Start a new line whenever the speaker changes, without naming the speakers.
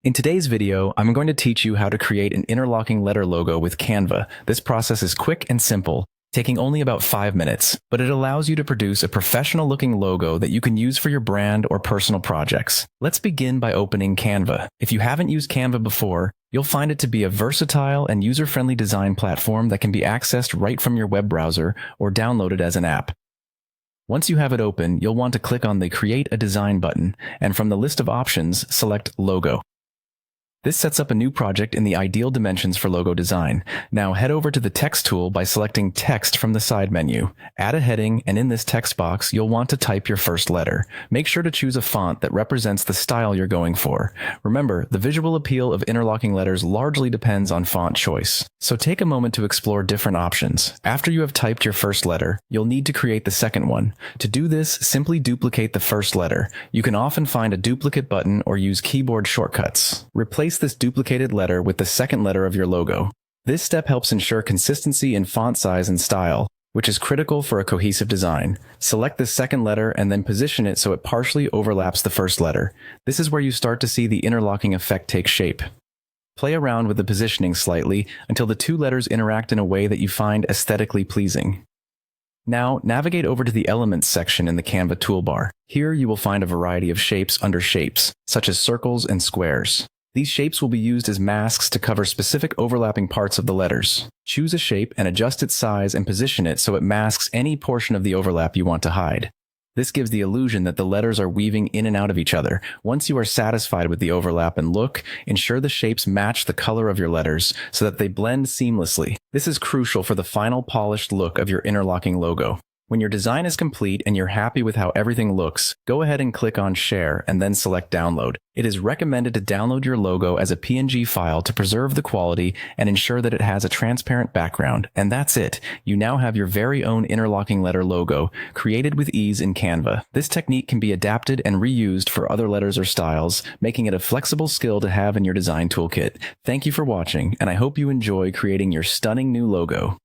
In today's video, I'm going to teach you how to create an interlocking letter logo with Canva. This process is quick and simple, taking only about 5 minutes, but it allows you to produce a professional-looking logo that you can use for your brand or personal projects. Let's begin by opening Canva. If you haven't used Canva before, you'll find it to be a versatile and user-friendly design platform that can be accessed right from your web browser or downloaded as an app. Once you have it open, you'll want to click on the Create a Design button, and from the list of options, select Logo. This sets up a new project in the ideal dimensions for logo design. Now head over to the Text tool by selecting Text from the side menu. Add a heading, and in this text box, you'll want to type your first letter. Make sure to choose a font that represents the style you're going for. Remember, the visual appeal of interlocking letters largely depends on font choice. So take a moment to explore different options. After you have typed your first letter, you'll need to create the second one. To do this, simply duplicate the first letter. You can often find a duplicate button or use keyboard shortcuts. Replace this duplicated letter with the second letter of your logo. This step helps ensure consistency in font size and style, which is critical for a cohesive design. Select the second letter and then position it so it partially overlaps the first letter. This is where you start to see the interlocking effect take shape. Play around with the positioning slightly until the two letters interact in a way that you find aesthetically pleasing. Now, navigate over to the Elements section in the Canva toolbar. Here you will find a variety of shapes under shapes, such as circles and squares. These shapes will be used as masks to cover specific overlapping parts of the letters. Choose a shape and adjust its size and position it so it masks any portion of the overlap you want to hide. This gives the illusion that the letters are weaving in and out of each other. Once you are satisfied with the overlap and look, ensure the shapes match the color of your letters so that they blend seamlessly. This is crucial for the final polished look of your interlocking logo. When your design is complete and you're happy with how everything looks, go ahead and click on Share and then select Download. It is recommended to download your logo as a PNG file to preserve the quality and ensure that it has a transparent background. And that's it. You now have your very own interlocking letter logo, created with ease in Canva. This technique can be adapted and reused for other letters or styles, making it a flexible skill to have in your design toolkit. Thank you for watching, and I hope you enjoy creating your stunning new logo.